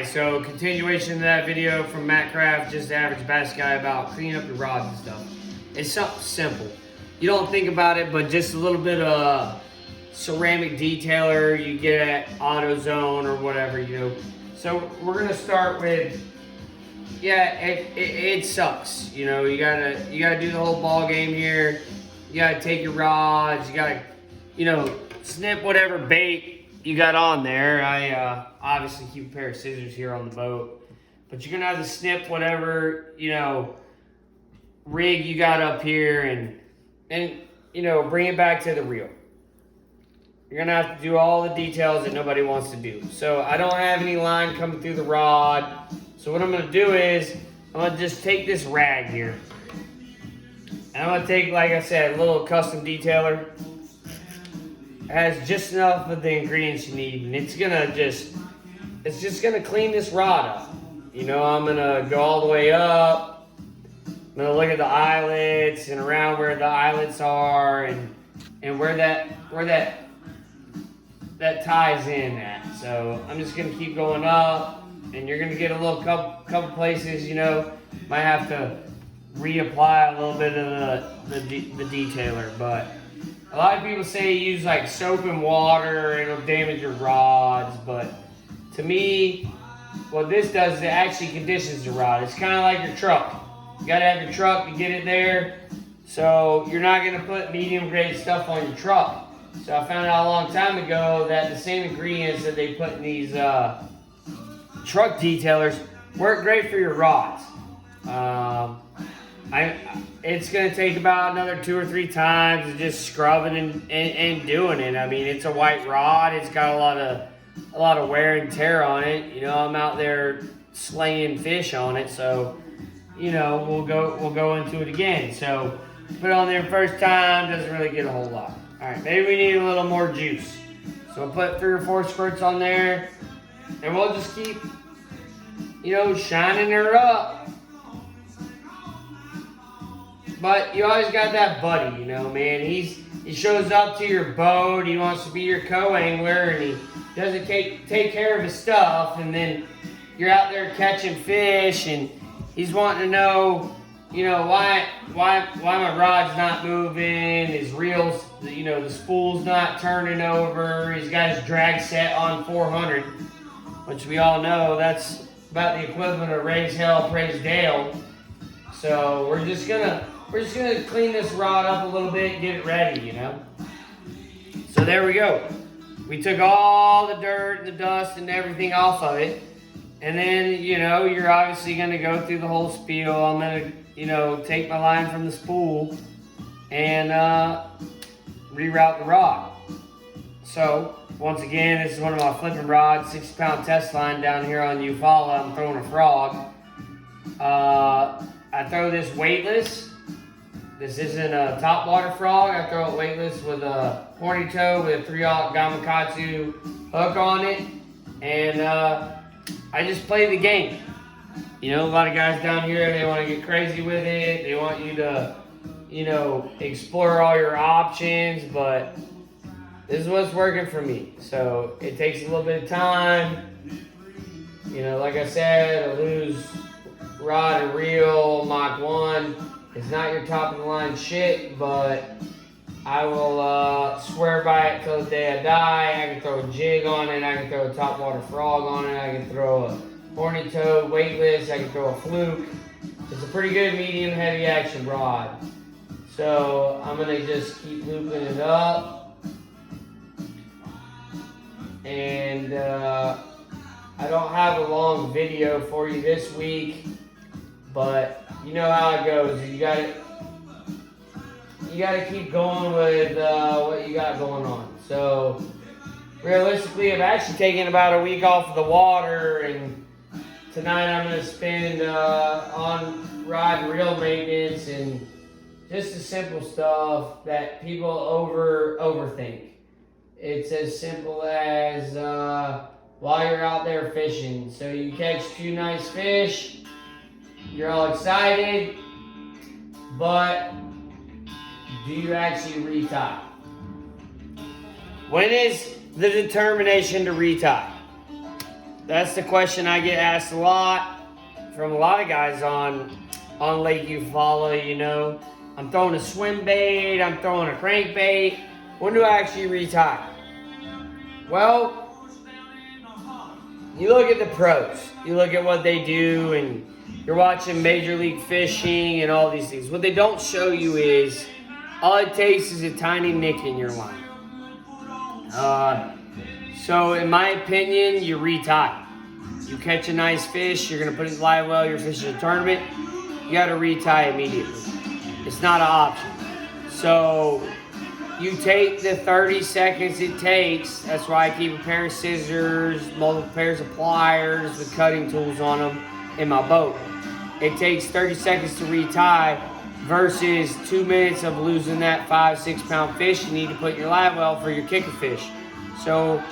Alright, so continuation of that video from Matt Craft, just the average bass guy, about cleaning up your rods and stuff. It's something simple. You don't think about it, but just a little bit of ceramic detailer you get at AutoZone or whatever, you know. So we're gonna start with, yeah, it sucks. You know, you gotta do the whole ball game here. You gotta take your rods, you gotta, you know, snip whatever bait you got on there. I obviously keep a pair of scissors here on the boat, but you're gonna have to snip whatever, you know, rig you got up here and you know, bring it back to the reel. You're gonna have to do all the details that nobody wants to do. So I don't have any line coming through the rod. So what I'm gonna do is I'm gonna just take this rag here, and I'm gonna take, like I said, a little custom detailer. It has just enough of the ingredients you need, and it's just gonna clean this rod up. You know, I'm gonna go all the way up. I'm gonna look at the eyelets and around where the eyelets are and where that ties in at. So I'm just gonna keep going up, and you're gonna get a little couple places, you know, might have to reapply a little bit of the detailer, but a lot of people say use like soap and water, it'll damage your rods, but to me, what this does is it actually conditions the rod. It's kind of like your truck. You gotta have your truck to get it there, so you're not gonna put medium grade stuff on your truck. So I found out a long time ago that the same ingredients that they put in these truck detailers work great for your rods. It's gonna take about another 2 or 3 times of just scrubbing and doing it. I mean, it's a white rod. It's got a lot of wear and tear on it. You know, I'm out there slaying fish on it, so you know we'll go into it again. So put it on there first time, doesn't really get a whole lot. All right, maybe we need a little more juice. So I'll put 3 or 4 squirts on there, and we'll just keep, you know, shining her up. But you always got that buddy, you know, man. He shows up to your boat. He wants to be your co-angler, and he doesn't take care of his stuff. And then you're out there catching fish, and he's wanting to know, you know, why my rod's not moving. His reels, you know, the spool's not turning over. He's got his drag set on 400, which we all know that's about the equivalent of raise hell, praise Dale. So we're just gonna clean this rod up a little bit, get it ready, you know. So there we go. We took all the dirt and the dust and everything off of it. And then, you know, you're obviously gonna go through the whole spiel. I'm gonna, you know, take my line from the spool and reroute the rod. So once again, this is one of my flipping rods, 60-pound test line down here on Eufaula. I'm throwing a frog. I throw this weightless. This isn't a top water frog. I throw it weightless with a horny toe with a 3/0 Gamakatsu hook on it. And I just play the game. You know, a lot of guys down here, they want to get crazy with it. They want you to, you know, explore all your options, but this is what's working for me. So it takes a little bit of time. You know, like I said, a loose rod and reel Mach 1. It's not your top of the line shit, but I will swear by it till the day I die. I can throw a jig on it. I can throw a top water frog on it. I can throw a horny toe weightless. I can throw a fluke. It's a pretty good medium heavy action rod. So I'm gonna just keep looping it up. And I don't have a long video for you this week, but you know how it goes. You gotta keep going with what you got going on. So realistically, I've actually taken about a week off of the water, and tonight I'm gonna spend on rod and reel maintenance and just the simple stuff that people overthink. It's as simple as while you're out there fishing. So you catch 2 nice fish. You're all excited, but do you actually retie? When is the determination to retie? That's the question I get asked a lot from a lot of guys on Lake Eufaula. You know, I'm throwing a swim bait, I'm throwing a crankbait. When do I actually retie? Well, you look at the pros. You look at what they do, and you're watching Major League Fishing and all these things. What they don't show you is all it takes is a tiny nick in your line. So in my opinion, you retie. You catch a nice fish, you're going to put it in live well, you're fishing a tournament, you got to retie immediately. It's not an option. So you take the 30 seconds it takes. That's why I keep a pair of scissors, multiple pairs of pliers with cutting tools on them in my boat. It takes 30 seconds to retie versus 2 minutes of losing that 5-6 pound fish you need to put in your live well for your kicker fish. So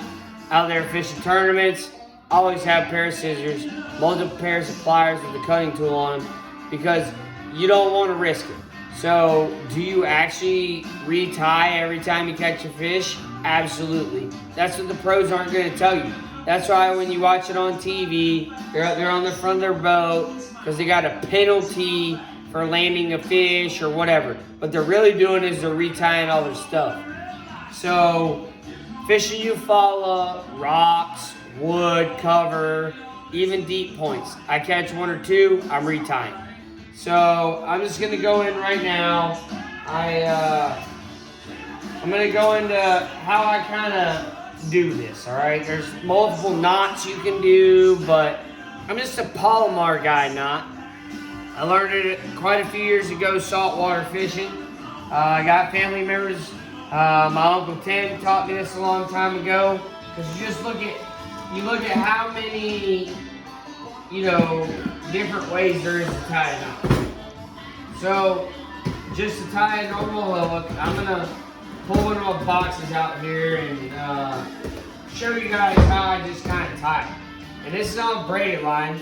out there fishing tournaments, always have a pair of scissors, multiple pairs of pliers with a cutting tool on them, because you don't want to risk it. So do you actually retie every time you catch a fish? Absolutely. That's what the pros aren't going to tell you. That's why when you watch it on TV, they're on the front of their boat because they got a penalty for landing a fish or whatever. What they're really doing is they're retying all their stuff. So fishing Eufaula, rocks, wood, cover, even deep points. I catch 1 or 2, I'm retying. So I'm just gonna go in right now. I'm gonna go into how I kind of do this. All right, there's multiple knots you can do, but I'm just a Palomar guy knot. I learned it quite a few years ago saltwater fishing. I got family members. My Uncle Tim taught me this a long time ago. Because you just look at how many, different ways there is to tie a knot. So, just to tie a normal hook, I'm gonna pull one of my boxes out here and show you guys how I just kind of tie it. And this is on braided line.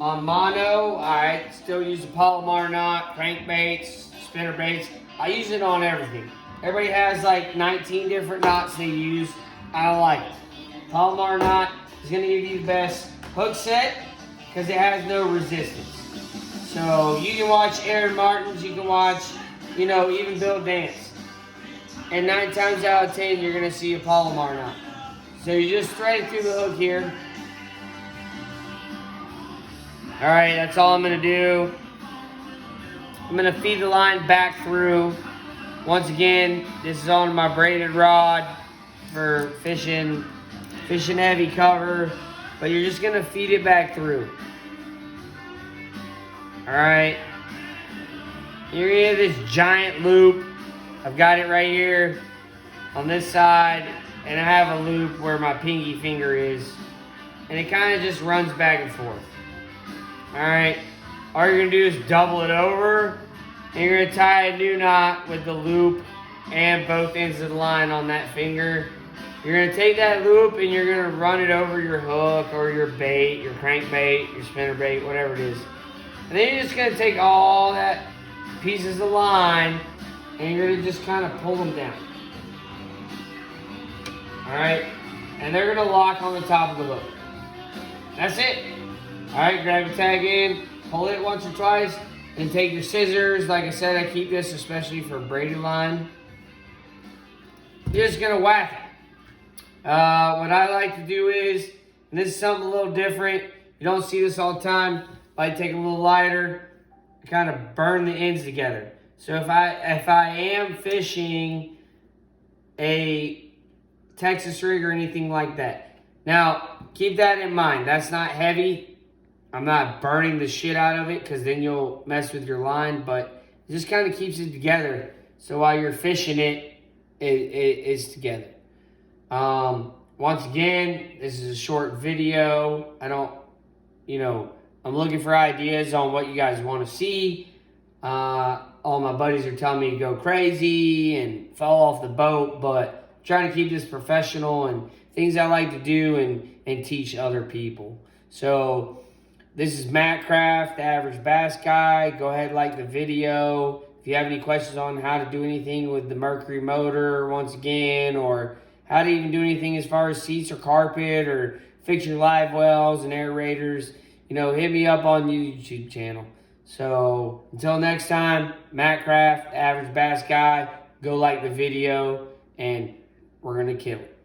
On mono, I still use the Palomar knot, crankbaits, spinner baits. I use it on everything. Everybody has like 19 different knots they use. I don't like it. Palomar knot is going to give you the best hook set because it has no resistance. So you can watch Aaron Martins, you can watch, even Bill Dance. And 9 times out of 10, you're going to see a Palomar knot. So you just thread it through the hook here. All right, that's all I'm going to do. I'm going to feed the line back through. Once again, this is on my braided rod for fishing heavy cover, but you're just going to feed it back through. All right. You're going to get this giant loop. I've got it right here on this side, and I have a loop where my pinky finger is, and it kind of just runs back and forth. All right, all you're gonna do is double it over, and you're gonna tie a new knot with the loop and both ends of the line on that finger. You're gonna take that loop and you're gonna run it over your hook or your bait, your crankbait, your spinner bait, whatever it is. And then you're just gonna take all that pieces of line and you're gonna just kind of pull them down. All right, and they're gonna lock on the top of the hook. That's it. All right, grab your tag in, pull it once or twice, and take your scissors. Like I said, I keep this especially for braided line. You're just gonna whack it. What I like to do is, and this is something a little different, you don't see this all the time, I take a little lighter, kind of burn the ends together. So if I am fishing a Texas rig or anything like that, now keep that in mind. That's not heavy. I'm not burning the shit out of it because then you'll mess with your line, but it just kind of keeps it together. So while you're fishing it is together. Once again, this is a short video. I'm looking for ideas on what you guys want to see. All my buddies are telling me to go crazy and fall off the boat, but I'm trying to keep this professional and things I like to do and teach other people. So this is Matt Craft, the Average Bass Guy. Go ahead and like the video. If you have any questions on how to do anything with the Mercury motor, once again, or how to even do anything as far as seats or carpet or fix your live wells and aerators, you know, hit me up on the YouTube channel. So until next time, Matt Craft, Average Bass Guy, go like the video, and we're going to kill it.